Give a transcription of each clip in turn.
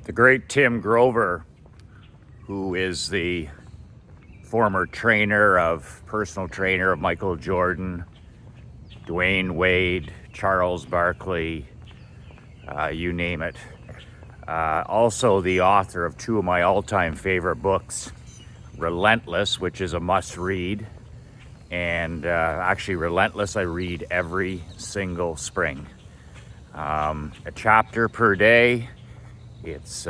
The great Tim Grover, who is the former personal trainer of Michael Jordan, Dwayne Wade, Charles Barkley, you name it. Also the author of two of my all-time favorite books, Relentless, which is a must-read, and actually Relentless I read every single spring. A chapter per day. It's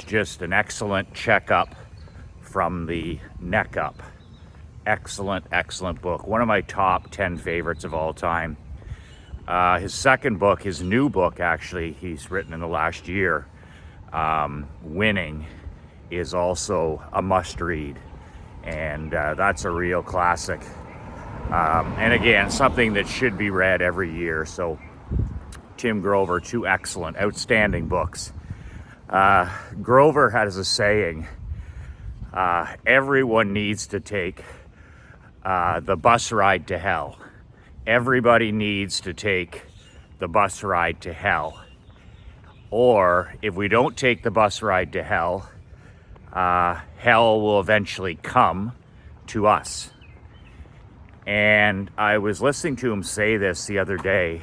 just an excellent checkup from the neck up. Excellent book. One of my top 10 favorites of all time. His second book, his new book actually, he's written in the last year, Winning, is also a must read. And that's a real classic. And again, something that should be read every year. So Tim Grover, two excellent, outstanding books. Grover has a saying, everyone needs to take the bus ride to hell. Everybody needs to take the bus ride to hell. Or if we don't take the bus ride to hell, hell will eventually come to us. And I was listening to him say this the other day,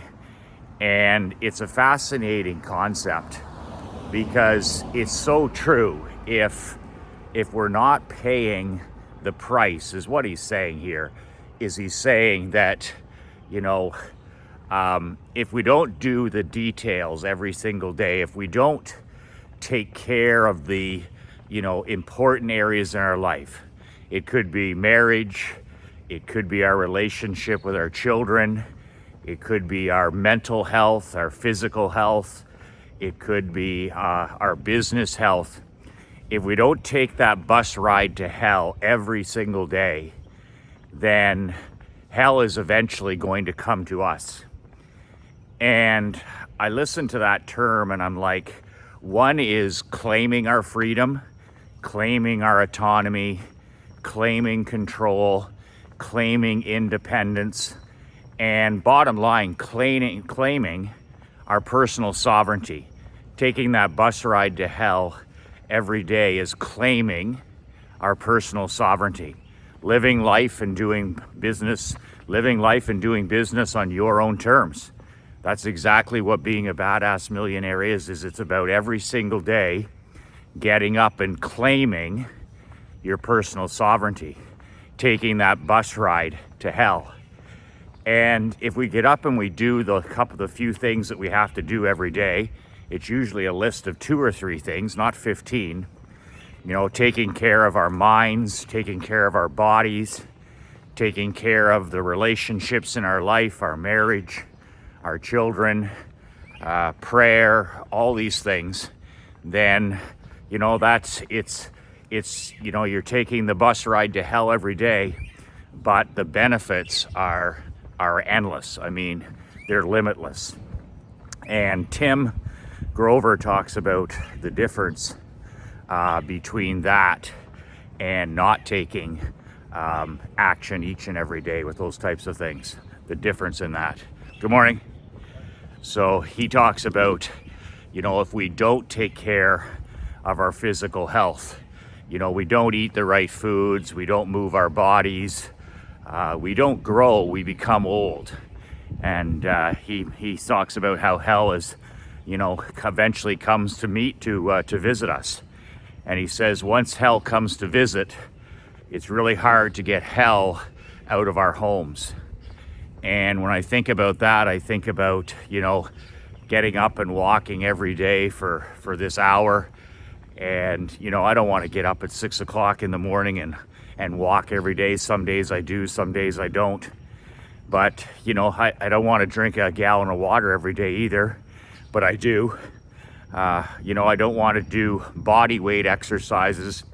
and it's a fascinating concept because it's so true. If we're not paying the price, is what he's saying here, is he's saying that, if we don't do the details every single day, if we don't take care of the, important areas in our life, it could be marriage, it could be our relationship with our children, it could be our mental health, our physical health, it could be our business health. If we don't take that bus ride to hell every single day, then hell is eventually going to come to us. And I listen to that term and I'm like, one is claiming our freedom, claiming our autonomy, claiming control, claiming independence, and bottom line, claiming our personal sovereignty. Taking that bus ride to hell every day is claiming our personal sovereignty. Living life and doing business on your own terms. That's exactly what being a badass millionaire is it's about every single day getting up and claiming your personal sovereignty, taking that bus ride to hell. And if we get up and we do the few things that we have to do every day, it's usually a list of 2 or 3 things, not 15. Taking care of our minds, taking care of our bodies, taking care of the relationships in our life, our marriage, our children, prayer, all these things, then, you're taking the bus ride to hell every day, but the benefits are endless. I mean, they're limitless. And Tim Grover talks about the difference between that and not taking action each and every day with those types of things. The difference in that. Good morning. So he talks about, if we don't take care of our physical health, we don't eat the right foods, we don't move our bodies, we don't grow, we become old. And he talks about how hell is, eventually comes to visit us. And he says once hell comes to visit, it's really hard to get hell out of our homes. And when I think about that, I think about, getting up and walking every day for this hour. And, I don't want to get up at 6 o'clock in the morning and walk every day. Some days I do, some days I don't. But, I don't want to drink a gallon of water every day either, but I do. I don't want to do body weight exercises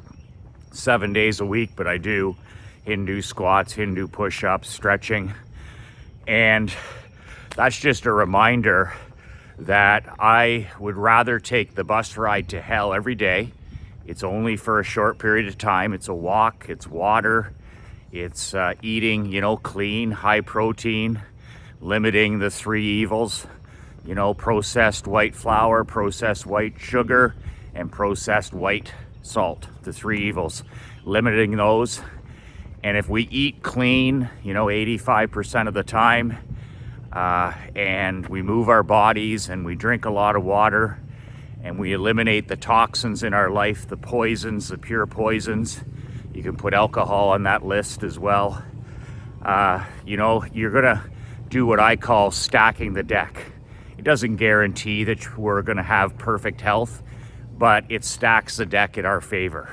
7 days a week, but I do. Hindu squats, Hindu push-ups, stretching. And that's just a reminder that I would rather take the bus ride to hell every day. It's only for a short period of time. It's a walk, it's water, it's eating, clean, high protein, limiting the 3 evils. processed white flour, processed white sugar, and processed white salt, the three evils, limiting those. And if we eat clean, 85% of the time, and we move our bodies and we drink a lot of water and we eliminate the toxins in our life, the poisons, the pure poisons, you can put alcohol on that list as well. You're gonna do what I call stacking the deck. It doesn't guarantee that we're gonna have perfect health, but it stacks the deck in our favor.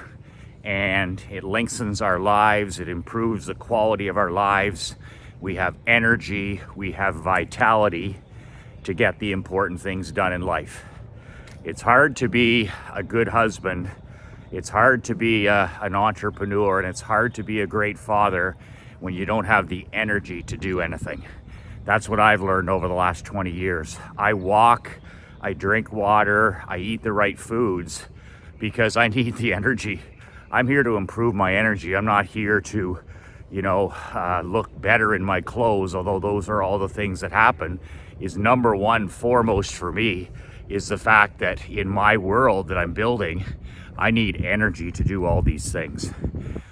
And it lengthens our lives, it improves the quality of our lives. We have energy, we have vitality to get the important things done in life. It's hard to be a good husband, it's hard to be an entrepreneur, and it's hard to be a great father when you don't have the energy to do anything. That's what I've learned over the last 20 years. I walk, I drink water, I eat the right foods because I need the energy. I'm here to improve my energy. I'm not here to, look better in my clothes, although those are all the things that happen. Is number one, foremost for me, is the fact that in my world that I'm building, I need energy to do all these things.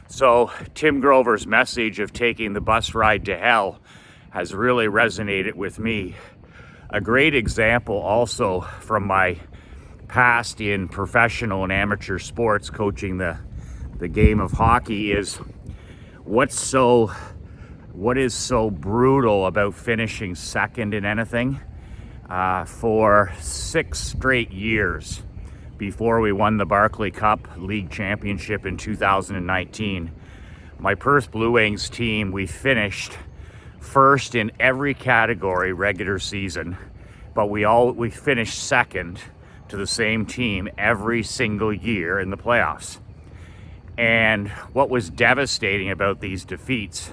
So Tim Grover's message of taking the bus ride to hell has really resonated with me. A great example also from my past in professional and amateur sports, coaching the game of hockey, is what is so brutal about finishing second in anything. For 6 straight years before we won the Barclay Cup League Championship in 2019, my Perth Blue Wings team, we finished first in every category regular season, but we finished second to the same team every single year in the playoffs. And what was devastating about these defeats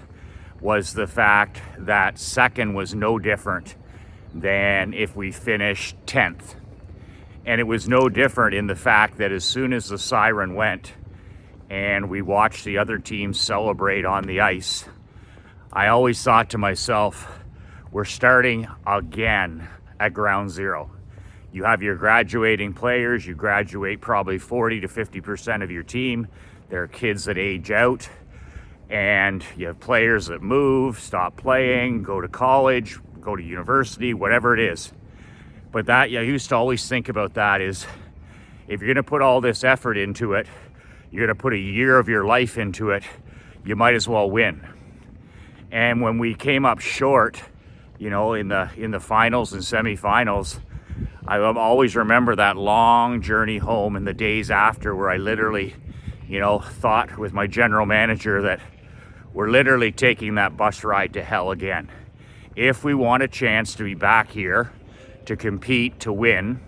was the fact that second was no different than if we finished 10th. And it was no different in the fact that as soon as the siren went and we watched the other team celebrate on the ice, I always thought to myself, we're starting again at ground zero. You have your graduating players, you graduate probably 40 to 50% of your team. There are kids that age out, and you have players that move, stop playing, go to college, go to university, whatever it is. But I used to always think about that is, if you're gonna put all this effort into it, you're gonna put a year of your life into it, you might as well win. And when we came up short, in the finals and semifinals, I always remember that long journey home and the days after where I literally, thought with my general manager that we're literally taking that bus ride to hell again. If we want a chance to be back here, to compete, to win,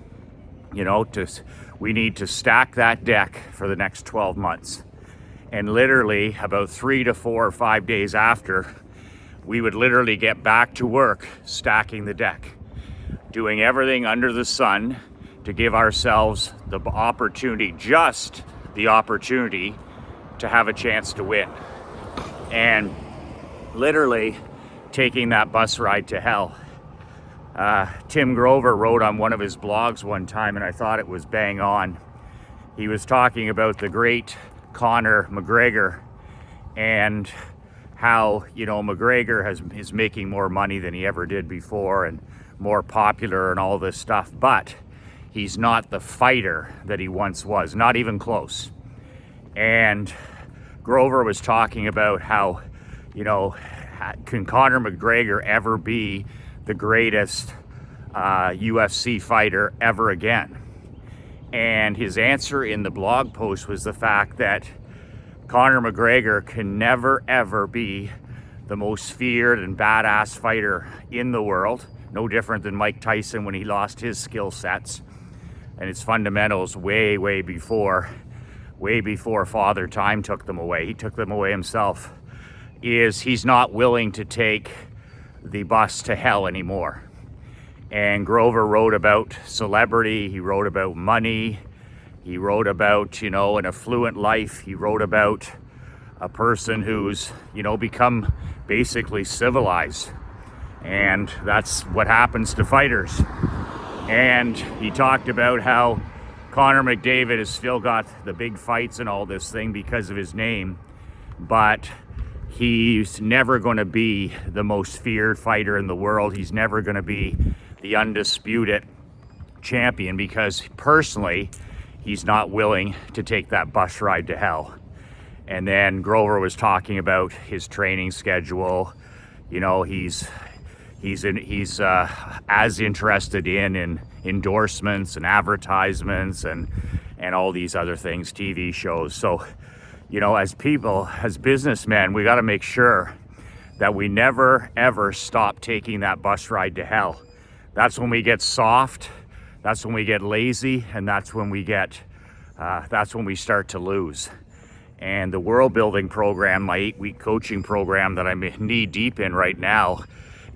we need to stack that deck for the next 12 months. And literally about 3 to 4 or 5 days after, we would literally get back to work stacking the deck, doing everything under the sun to give ourselves the opportunity, just the opportunity, to have a chance to win. And literally taking that bus ride to hell. Tim Grover wrote on one of his blogs one time, and I thought it was bang on. He was talking about the great Conor McGregor and how, McGregor is making more money than he ever did before and more popular and all this stuff, but he's not the fighter that he once was, not even close. And Grover was talking about how, can Conor McGregor ever be the greatest UFC fighter ever again? And his answer in the blog post was the fact that Conor McGregor can never ever be the most feared and badass fighter in the world, no different than Mike Tyson when he lost his skill sets and his fundamentals way before Father Time took them away. He took them away himself. He's not willing to take the bus to hell anymore. And Grover wrote about celebrity, he wrote about money, he wrote about, an affluent life, he wrote about a person who's, become basically civilized. And that's what happens to fighters. And he talked about how Connor McDavid has still got the big fights and all this thing because of his name, but he's never going to be the most feared fighter in the world. He's never going to be the undisputed champion because personally, he's not willing to take that bus ride to hell. And then Grover was talking about his training schedule. You know, he's as interested in endorsements and advertisements and all these other things, TV shows. So, you know, as people, as businessmen, we got to make sure that we never ever stop taking that bus ride to hell. That's when we get soft. That's when we get lazy, and that's when we start to lose. And the World Building Program, my 8-week coaching program that I'm knee deep in right now,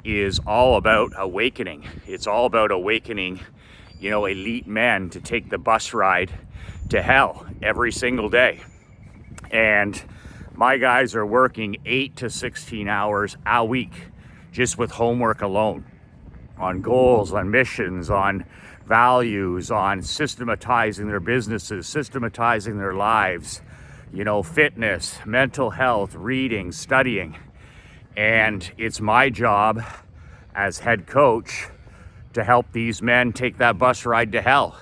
is all about awakening. It's all about awakening, you know, elite men to take the bus ride to hell every single day. And my guys are working 8 to 16 hours a week just with homework alone, on goals, on missions, on values, on systematizing their businesses, systematizing their lives, you know, fitness, mental health, reading, studying. And it's my job as head coach to help these men take that bus ride to hell.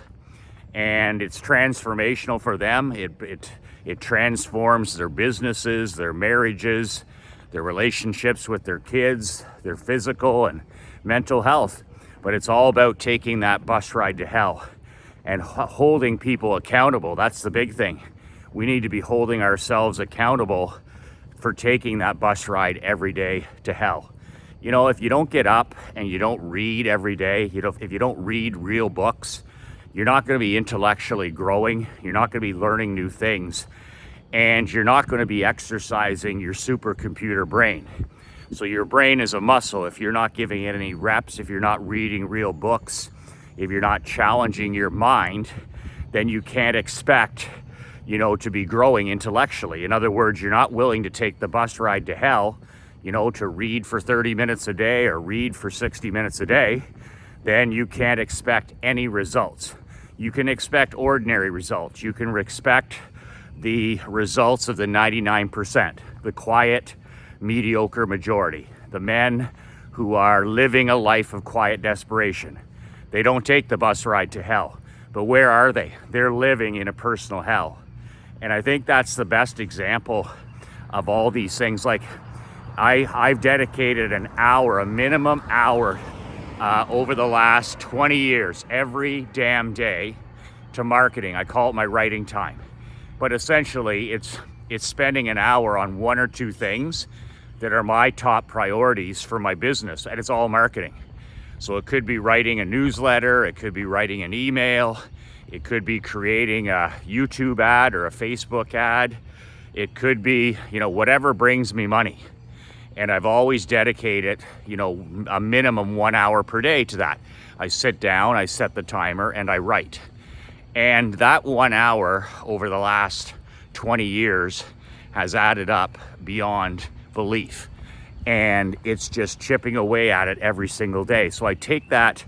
And it's transformational for them. It transforms their businesses, their marriages, their relationships with their kids, their physical and mental health. But it's all about taking that bus ride to hell and holding people accountable. That's the big thing. We need to be holding ourselves accountable for taking that bus ride every day to hell. You know, if you don't get up and you don't read every day, if you don't read real books, you're not going to be intellectually growing. You're not going to be learning new things. And you're not going to be exercising your supercomputer brain. So your brain is a muscle. If you're not giving it any reps, if you're not reading real books, if you're not challenging your mind, then you can't expect, you know, to be growing intellectually. In other words, you're not willing to take the bus ride to hell, you know, to read for 30 minutes a day or read for 60 minutes a day, then you can't expect any results. You can expect ordinary results. You can expect the results of the 99%, the quiet, mediocre majority, the men who are living a life of quiet desperation. They don't take the bus ride to hell, but where are they? They're living in a personal hell. And I think that's the best example of all these things. Like I've dedicated an hour, a minimum hour, over the last 20 years, every damn day to marketing. I call it my writing time. But essentially, it's spending an hour on one or two things that are my top priorities for my business, and it's all marketing. So it could be writing a newsletter, it could be writing an email, it could be creating a YouTube ad or a Facebook ad, it could be, you know, whatever brings me money. And I've always dedicated, you know, a minimum 1 hour per day to that. I sit down, I set the timer, and I write. And that 1 hour over the last 20 years has added up beyond belief. And it's just chipping away at it every single day. So I take that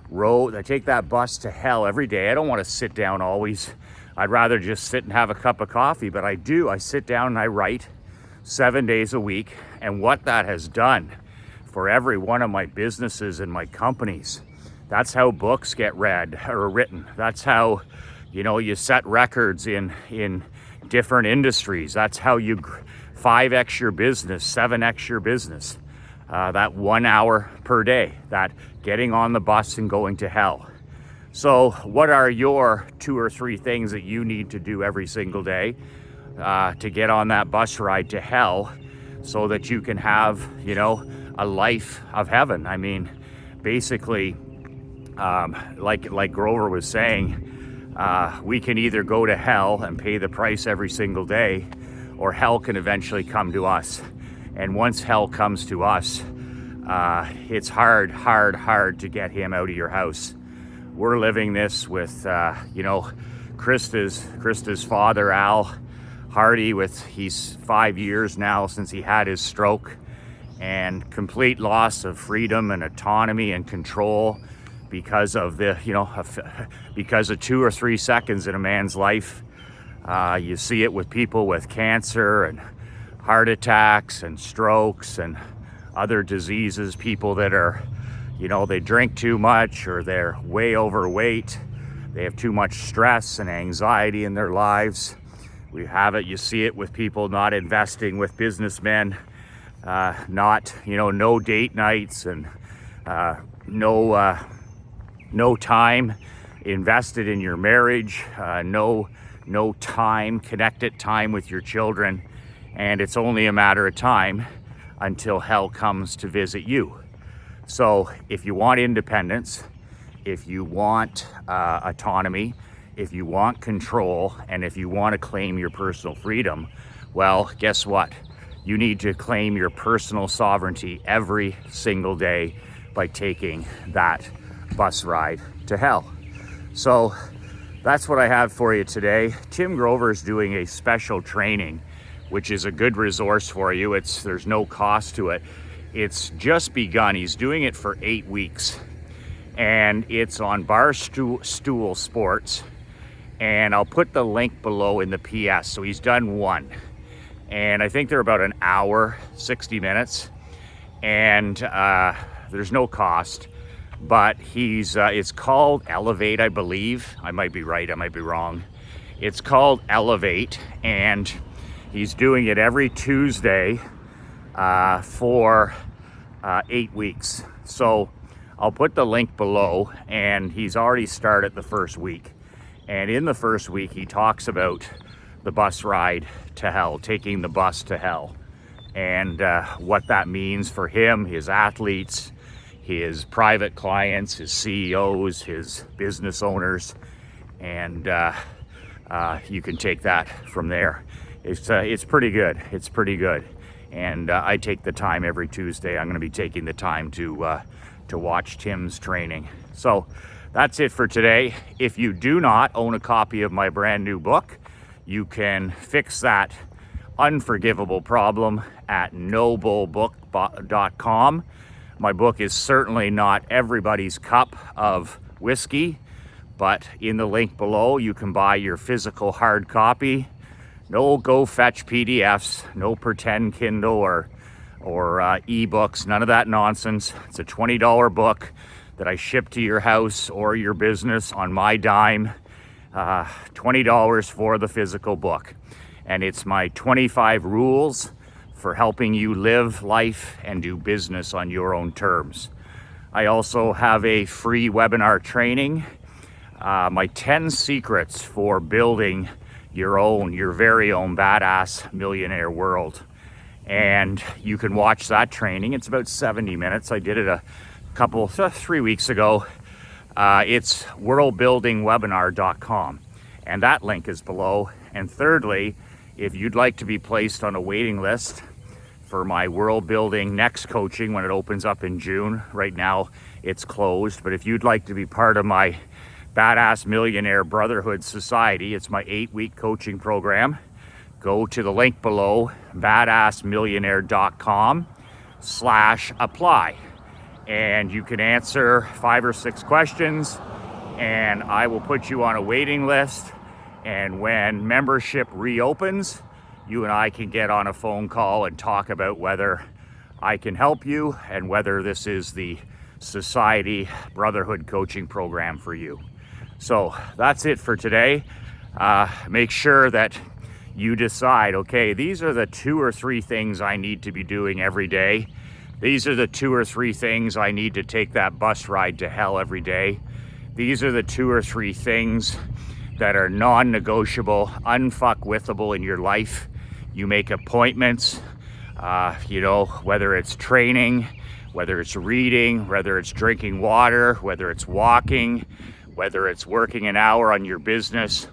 road, I take that bus to hell every day. I don't want to sit down always. I'd rather just sit and have a cup of coffee, but I do. I sit down and I write 7 days a week. And what that has done for every one of my businesses and my companies, that's how books get read or written. That's how, you know, you set records in different industries. That's how you 5x your business, 7x your business. That 1 hour per day, that getting on the bus and going to hell. So what are your 2 or 3 things that you need to do every single day to get on that bus ride to hell so that you can have, you know, a life of heaven? I mean, basically, like Grover was saying, we can either go to hell and pay the price every single day, or hell can eventually come to us. And once hell comes to us, it's hard to get him out of your house. We're living this with, you know, Krista's father, Al Hardy, he's 5 years now since he had his stroke, and complete loss of freedom and autonomy and control. because of because of 2 or 3 seconds in a man's life. You see it with people with cancer and heart attacks and strokes and other diseases, people that are, they drink too much or they're way overweight. They have too much stress and anxiety in their lives. You see it with people not investing with businessmen, no date nights and no time invested in your marriage, no connected time with your children, and it's only a matter of time until hell comes to visit you. So if you want independence, if you want autonomy, if you want control, and if you want to claim your personal freedom, well, guess what? You need to claim your personal sovereignty every single day by taking that bus ride to hell. So that's what I have for you today. Tim Grover is doing a special training, which is a good resource for you. There's no cost to it. It's just begun. He's doing it for 8 weeks, and it's on Barstool Sports. And I'll put the link below in the PS. So he's done one, and I think they're about an hour, 60 minutes, and there's no cost. But it's called Elevate, I believe. I might be right, I might be wrong. It's called Elevate, and he's doing it every Tuesday for 8 weeks. So I'll put the link below, and he's already started the first week. And in the first week, he talks about the bus ride to hell, taking the bus to hell, and what that means for him, his athletes, his private clients, his CEOs, his business owners, and you can take that from there. It's pretty good. It's pretty good. And I take the time every Tuesday. I'm going to be taking the time to watch Tim's training. So that's it for today. If you do not own a copy of my brand new book, you can fix that unforgivable problem at noblebook.com. My book is certainly not everybody's cup of whiskey, but in the link below, you can buy your physical hard copy. No go fetch PDFs, no pretend Kindle or ebooks, none of that nonsense. It's a $20 book that I ship to your house or your business on my dime. $20 for the physical book. And it's my 25 rules for helping you live life and do business on your own terms. I also have a free webinar training, my 10 secrets for building your very own badass millionaire world. And you can watch that training. It's about 70 minutes. I did it 3 weeks ago. It's worldbuildingwebinar.com, and that link is below. And thirdly, if you'd like to be placed on a waiting list for my World Building Next coaching when it opens up in June, right now it's closed, but if you'd like to be part of my Badass Millionaire Brotherhood Society, it's my 8-week coaching program. Go to the link below, badassmillionaire.com/apply. And you can answer 5 or 6 questions, and I will put you on a waiting list. And when membership reopens, you and I can get on a phone call and talk about whether I can help you and whether this is the Society Brotherhood coaching program for you. So that's it for today. Make sure that you decide, okay, these are the 2 or 3 things I need to be doing every day. These are the 2 or 3 things I need to take that bus ride to hell every day. These are the 2 or 3 things that are non-negotiable, unfuckwithable in your life. You make appointments, whether it's training, whether it's reading, whether it's drinking water, whether it's walking, whether it's working an hour on your business.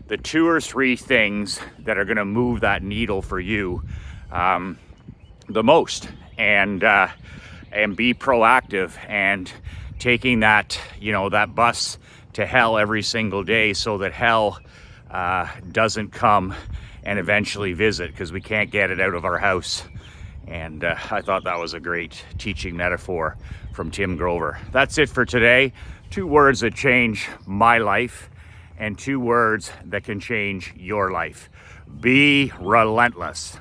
The 2 or 3 things that are gonna move that needle for you the most. And be proactive and taking that bus to hell every single day so that hell doesn't come and eventually visit, because we can't get it out of our house. And I thought that was a great teaching metaphor from Tim Grover. That's it for today. 2 words that change my life and 2 words that can change your life. Be relentless.